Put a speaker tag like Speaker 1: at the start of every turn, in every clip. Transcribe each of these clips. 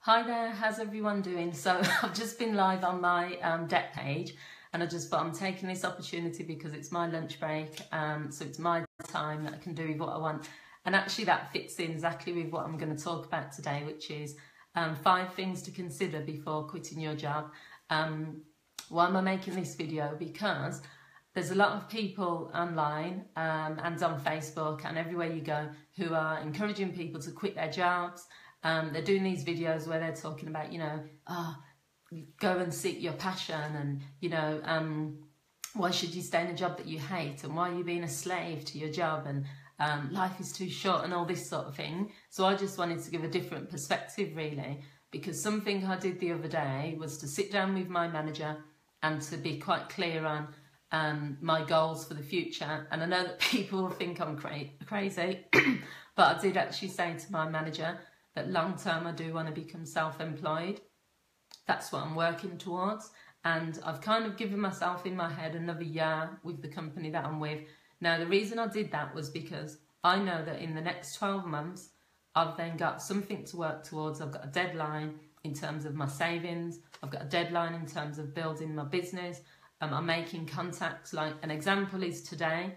Speaker 1: Hi there, how's everyone doing? So I've just been live on my deck page, and I just thought I'm taking this opportunity because it's my lunch break, so it's my time that I can do with what I want. And actually that fits in exactly with what I'm going to talk about today, which is 5 things to consider before quitting your job. Why am I making this video? Because there's a lot of people online and on Facebook and everywhere you go who are encouraging people to quit their jobs. They're doing these videos where they're talking about, go and seek your passion, and, why should you stay in a job that you hate, and why are you being a slave to your job, and life is too short, and all this sort of thing. So I just wanted to give a different perspective, really, because something I did the other day was to sit down with my manager and to be quite clear on my goals for the future. And I know that people will think I'm crazy, but I did actually say to my manager that long term I do want to become self-employed. That's what I'm working towards, and I've kind of given myself in my head another year with the company that I'm with. Now the reason I did that was because I know that in the next 12 months I've then got something to work towards. I've got a deadline in terms of my savings, I've got a deadline in terms of building my business. I'm making contacts. Like an example is today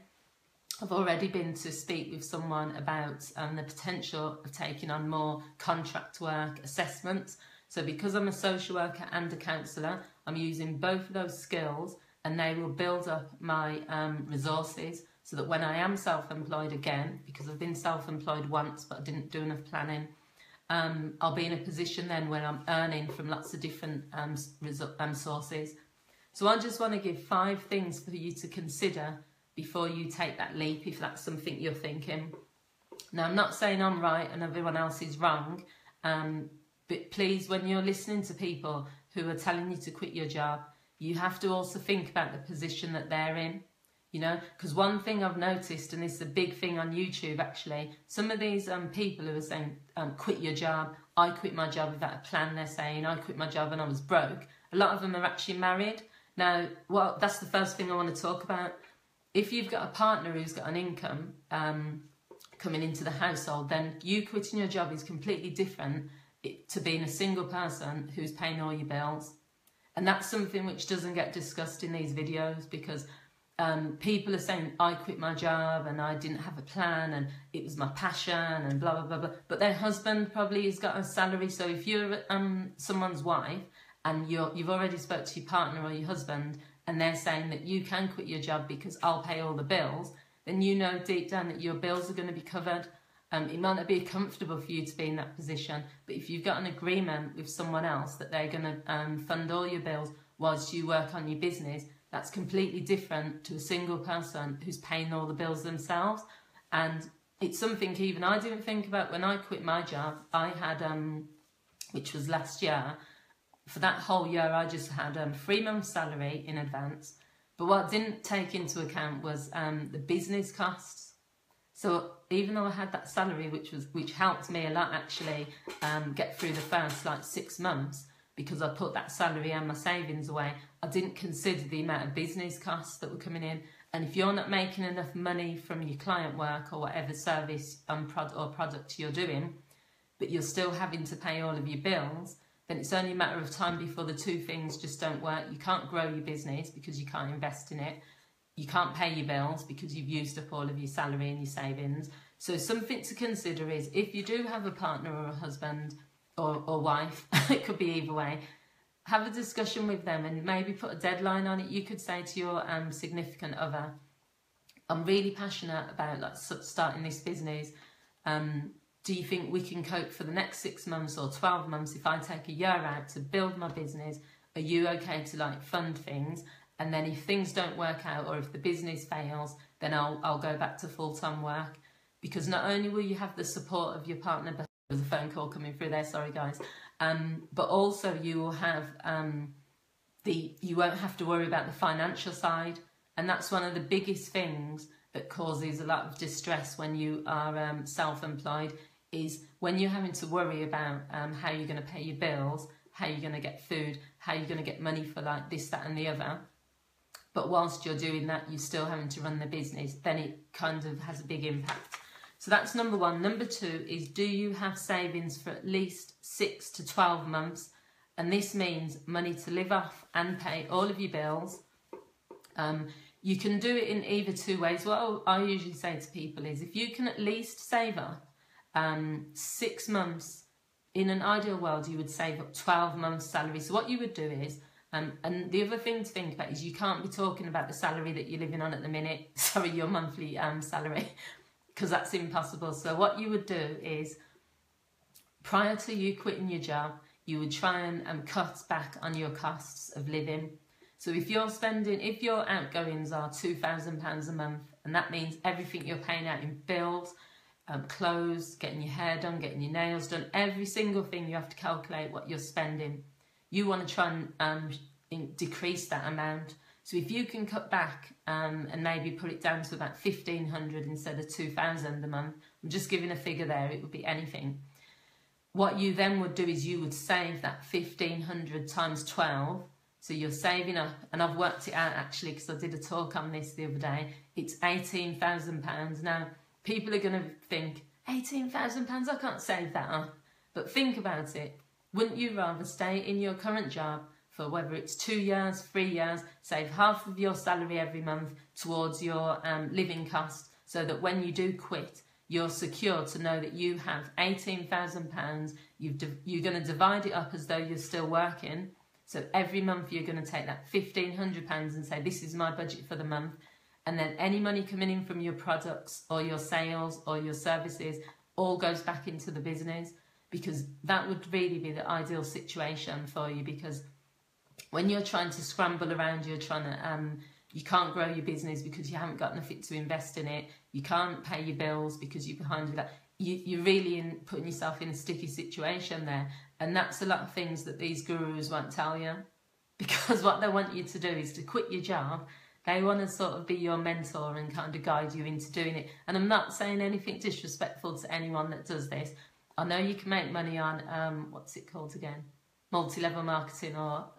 Speaker 1: I've already been to speak with someone about the potential of taking on more contract work assessments. So because I'm a social worker and a counsellor, I'm using both of those skills, and they will build up my resources so that when I am self-employed again, because I've been self-employed once but I didn't do enough planning, I'll be in a position then where I'm earning from lots of different sources. So I just want to give 5 things for you to consider before you take that leap, if that's something you're thinking. Now, I'm not saying I'm right and everyone else is wrong, but please, when you're listening to people who are telling you to quit your job, you have to also think about the position that they're in, because one thing I've noticed, and this is a big thing on YouTube actually, some of these people who are saying, quit your job, I quit my job without a plan, they're saying, I quit my job when I was broke. A lot of them are actually married. Now, well, that's the first thing I want to talk about. If you've got a partner who's got an income coming into the household, then you quitting your job is completely different to being a single person who's paying all your bills. And that's something which doesn't get discussed in these videos, because people are saying, I quit my job and I didn't have a plan and it was my passion and blah, blah, blah, blah. But their husband probably has got a salary. So if you're someone's wife and you've already spoke to your partner or your husband, and they're saying that you can quit your job because I'll pay all the bills, then you know deep down that your bills are going to be covered. It might not be comfortable for you to be in that position, but if you've got an agreement with someone else that they're going to fund all your bills whilst you work on your business, that's completely different to a single person who's paying all the bills themselves. And it's something even I didn't think about when I quit my job. I had, which was last year, for that whole year I just had 3 months salary in advance. But what I didn't take into account was the business costs. So even though I had that salary, which helped me a lot actually get through the first 6 months, because I put that salary and my savings away, I didn't consider the amount of business costs that were coming in. And if you're not making enough money from your client work or whatever service or product you're doing, but you're still having to pay all of your bills, then it's only a matter of time before the 2 things just don't work. You can't grow your business because you can't invest in it. You can't pay your bills because you've used up all of your salary and your savings. So something to consider is, if you do have a partner or a husband or wife, it could be either way, have a discussion with them and maybe put a deadline on it. You could say to your significant other, I'm really passionate about starting this business. Do you think we can cope for the next 6 months or 12 months if I take a year out to build my business? Are you okay to fund things? And then if things don't work out, or if the business fails, then I'll go back to full-time work. Because not only will you have the support of your partner, but there's a phone call coming through there, sorry guys, but also you will have you won't have to worry about the financial side. And that's one of the biggest things that causes a lot of distress when you are self-employed, is when you're having to worry about how you're going to pay your bills, how you're going to get food, how you're going to get money for this, that and the other. But whilst you're doing that, you're still having to run the business, then it kind of has a big impact. So that's number one. Number two is, do you have savings for at least 6 to 12 months? And this means money to live off and pay all of your bills. You can do it in either two ways. What I usually say to people is, if you can at least save up 6 months, in an ideal world, you would save up 12 months' salary. So what you would do is, and the other thing to think about is, you can't be talking about the salary that you're living on at the minute, sorry, your monthly salary, because that's impossible. So what you would do is, prior to you quitting your job, you would try and cut back on your costs of living. So if your outgoings are £2,000 a month, and that means everything you're paying out in bills, clothes, getting your hair done, getting your nails done, every single thing you have to calculate what you're spending. You want to try and decrease that amount. So if you can cut back and maybe put it down to about 1,500 instead of 2,000 a month, I'm just giving a figure there, it would be anything. What you then would do is you would save that 1,500 times 12. So you're saving up, and I've worked it out actually because I did a talk on this the other day. It's £18,000. Now, people are going to think, £18,000, I can't save that up. But think about it. Wouldn't you rather stay in your current job for whether it's 2 years, 3 years, save half of your salary every month towards your living cost, so that when you do quit, you're secure to know that you have £18,000. You're going to divide it up as though you're still working. So every month you're going to take that £1,500 and say, this is my budget for the month. And then any money coming in from your products or your sales or your services all goes back into the business, because that would really be the ideal situation for you. Because when you're trying to scramble around, you're trying to, you can't grow your business because you haven't got nothing to invest in it. You can't pay your bills because you're behind with that. You're really putting yourself in a sticky situation there. And that's a lot of things that these gurus won't tell you, because what they want you to do is to quit your job. They want to sort of be your mentor and kind of guide you into doing it. And I'm not saying anything disrespectful to anyone that does this. I know you can make money on, what's it called again? Multi-level marketing, or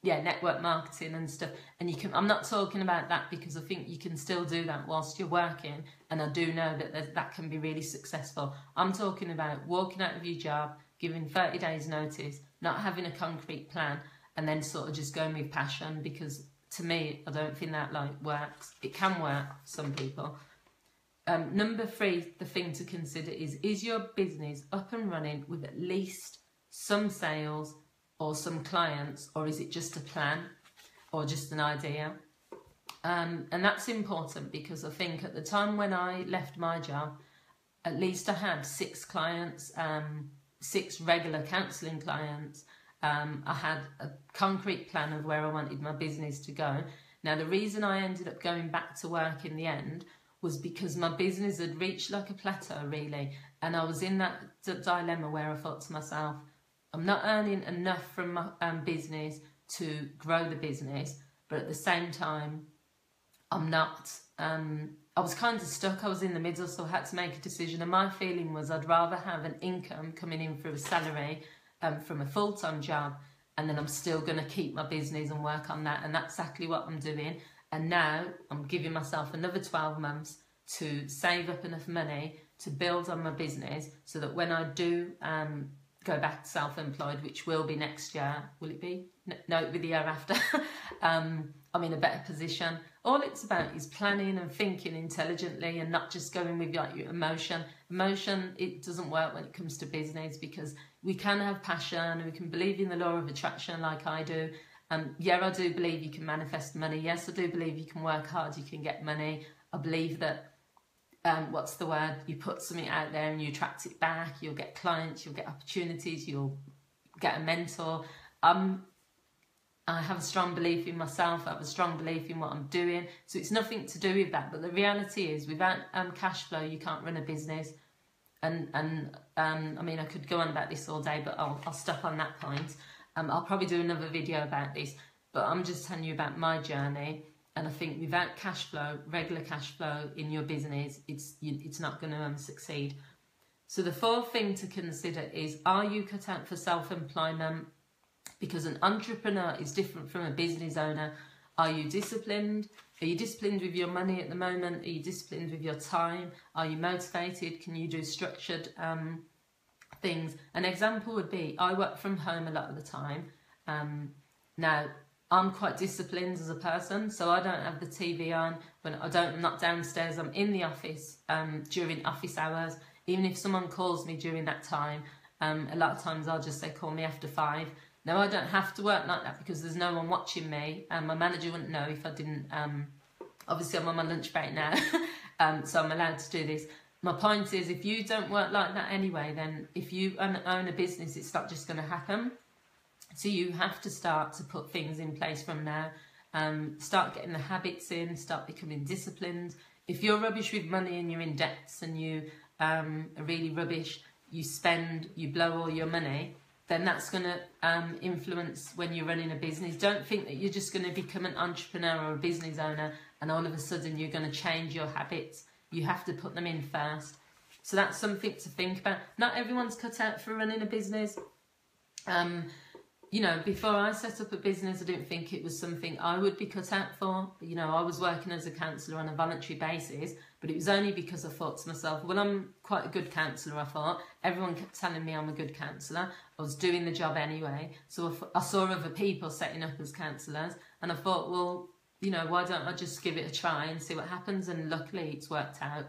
Speaker 1: network marketing and stuff. And you can, I'm not talking about that, because I think you can still do that whilst you're working. And I do know that that can be really successful. I'm talking about walking out of your job, giving 30 days notice, not having a concrete plan, and then sort of just going with passion. Because to me, I don't think that works. It can work for some people. Number 3, the thing to consider is your business up and running with at least some sales or some clients, or is it just a plan or just an idea? And that's important, because I think at the time when I left my job, at least I had 6 clients, 6 regular counselling clients. I had a concrete plan of where I wanted my business to go. Now, the reason I ended up going back to work in the end was because my business had reached like a plateau, really. And I was in that dilemma where I thought to myself, I'm not earning enough from my business to grow the business, but at the same time, I'm not, I was kind of stuck. I was in the middle, so I had to make a decision. And my feeling was I'd rather have an income coming in through a salary from a full-time job, and then I'm still going to keep my business and work on that. And that's exactly what I'm doing. And now I'm giving myself another 12 months to save up enough money to build on my business, so that when I do go back to self-employed, which will be next year, will it be? No, it'll be the year after. I'm in a better position. All it's about is planning and thinking intelligently, and not just going with your emotion. Emotion, it doesn't work when it comes to business, because we can have passion and we can believe in the law of attraction like I do. Yeah, I do believe you can manifest money. Yes, I do believe you can work hard, you can get money. I believe that, what's the word? You put something out there and you attract it back. You'll get clients, you'll get opportunities, you'll get a mentor. I have a strong belief in myself. I have a strong belief in what I'm doing. So it's nothing to do with that. But the reality is, without cash flow, you can't run a business. And I mean, I could go on about this all day, but I'll stop on that point. I'll probably do another video about this, but I'm just telling you about my journey. And I think without cash flow, regular cash flow in your business, it's not going to succeed. So the 4th thing to consider is, are you cut out for self-employment? Because an entrepreneur is different from a business owner. Are you disciplined? Are you disciplined with your money at the moment? Are you disciplined with your time? Are you motivated? Can you do structured things? An example would be, I work from home a lot of the time. Now, I'm quite disciplined as a person, so I don't have the TV on. I'm not downstairs, I'm in the office during office hours. Even if someone calls me during that time, a lot of times I'll just say, call me after 5. Now, I don't have to work like that because there's no one watching me. My manager wouldn't know if I didn't. Obviously, I'm on my lunch break now, so I'm allowed to do this. My point is, if you don't work like that anyway, then if you own a business, it's not just going to happen. So you have to start to put things in place from now. Start getting the habits in, start becoming disciplined. If you're rubbish with money and you're in debts and you are really rubbish, you blow all your money, then that's going to influence when you're running a business. Don't think that you're just going to become an entrepreneur or a business owner and all of a sudden you're going to change your habits. You have to put them in first. So that's something to think about. Not everyone's cut out for running a business. You know, before I set up a business, I didn't think it was something I would be cut out for. You know, I was working as a counsellor on a voluntary basis, but it was only because I thought to myself, well, I'm quite a good counsellor, I thought. Everyone kept telling me I'm a good counsellor. I was doing the job anyway. So I saw other people setting up as counsellors, and I thought, well, you know, why don't I just give it a try and see what happens? And luckily it's worked out.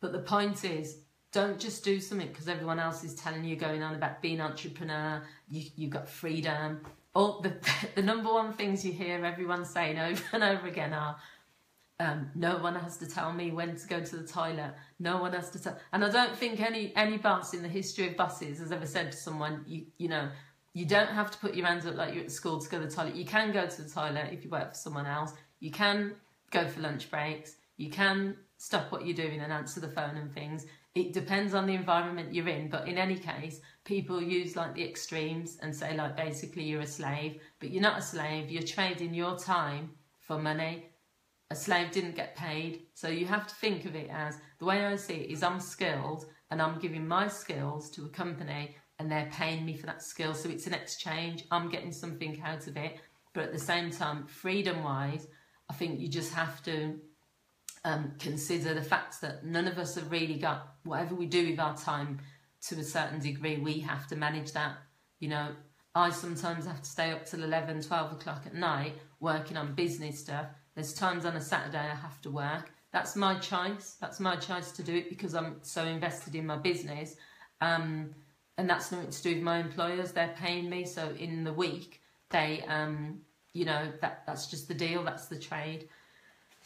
Speaker 1: But the point is, don't just do something because everyone else is telling you, going on about being an entrepreneur, you've got freedom. All the number one things you hear everyone saying over and over again are, no one has to tell me when to go to the toilet. No one has to tell. And I don't think any boss in the history of bosses has ever said to someone, you know, you don't have to put your hands up like you're at school to go to the toilet. You can go to the toilet if you work for someone else. You can go for lunch breaks. You can stop what you're doing and answer the phone and things. It depends on the environment you're in, but in any case, people use like the extremes and say like basically you're a slave, but you're not a slave, you're trading your time for money. A slave didn't get paid, so you have to think of it as, the way I see it is I'm skilled and I'm giving my skills to a company and they're paying me for that skill, so it's an exchange, I'm getting something out of it, but at the same time, freedom-wise, I think you just have to consider the fact that none of us have really got, whatever we do with our time to a certain degree, we have to manage that. You know, I sometimes have to stay up till 11, 12 o'clock at night working on business stuff. There's times on a Saturday I have to work. That's my choice. That's my choice to do it because I'm so invested in my business. And that's nothing to do with my employers. They're paying me. So in the week, they, you know, that's just the deal. That's the trade.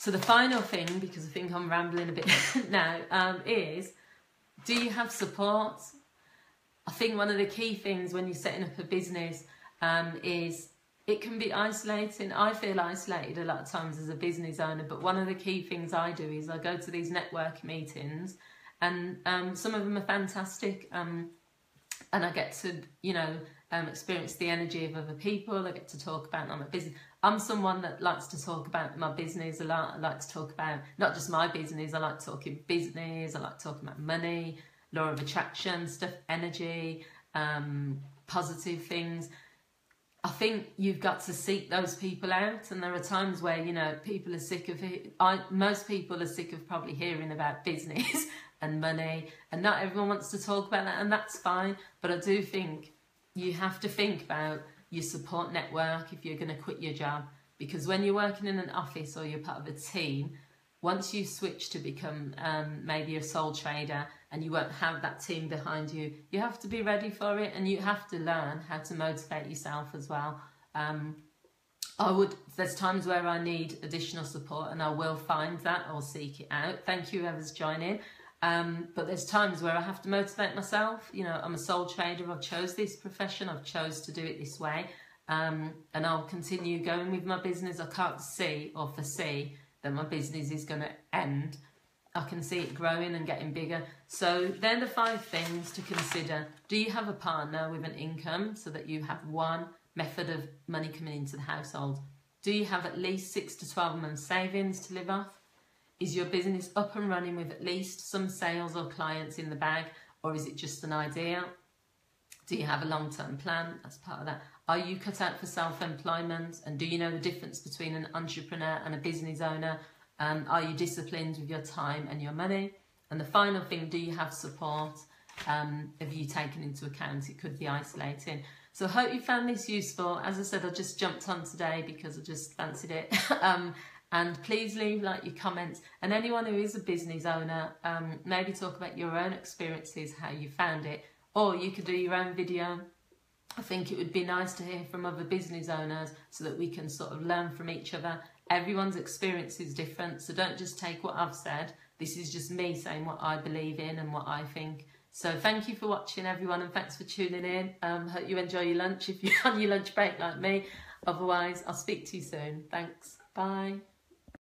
Speaker 1: So the final thing, because I think I'm rambling a bit now, is, do you have support? I think one of the key things when you're setting up a business is it can be isolating. I feel isolated a lot of times as a business owner, but one of the key things I do is I go to these network meetings, and some of them are fantastic, and I get to, you know, experience the energy of other people. I get to talk about my business. I'm someone that likes to talk about my business a lot. I like to talk about not just my business, I like talking business, I like talking about money, law of attraction, stuff, energy, positive things. I think you've got to seek those people out, and there are times where, you know, people are sick of it. Most people are sick of probably hearing about business and money, and not everyone wants to talk about that, and that's fine. But I do think you have to think about your support network if you're going to quit your job, because when you're working in an office or you're part of a team, once you switch to become maybe a sole trader and you won't have that team behind you, you have to be ready for it, and you have to learn how to motivate yourself as well. There's times where I need additional support, and I will find that or seek it out. Thank you whoever's joining. But there's times where I have to motivate myself. You know, I'm a sole trader. I've chose this profession. I've chose to do it this way. And I'll continue going with my business. I can't see or foresee that my business is going to end. I can see it growing and getting bigger. So they're the 5 things to consider. Do you have a partner with an income so that you have one method of money coming into the household? Do you have at least 6 to 12 months savings to live off? Is your business up and running with at least some sales or clients in the bag, or is it just an idea? Do you have a long-term plan? That's part of that. Are you cut out for self-employment? And do you know the difference between an entrepreneur and a business owner? Are you disciplined with your time and your money? And the final thing, do you have support? Have you taken into account? It could be isolating. So I hope you found this useful. As I said, I just jumped on today because I just fancied it. And please leave your comments. And anyone who is a business owner, maybe talk about your own experiences, how you found it. Or you could do your own video. I think it would be nice to hear from other business owners so that we can sort of learn from each other. Everyone's experience is different, so don't just take what I've said. This is just me saying what I believe in and what I think. So thank you for watching, everyone, and thanks for tuning in. Hope you enjoy your lunch if you're on your lunch break like me. Otherwise, I'll speak to you soon. Thanks. Bye.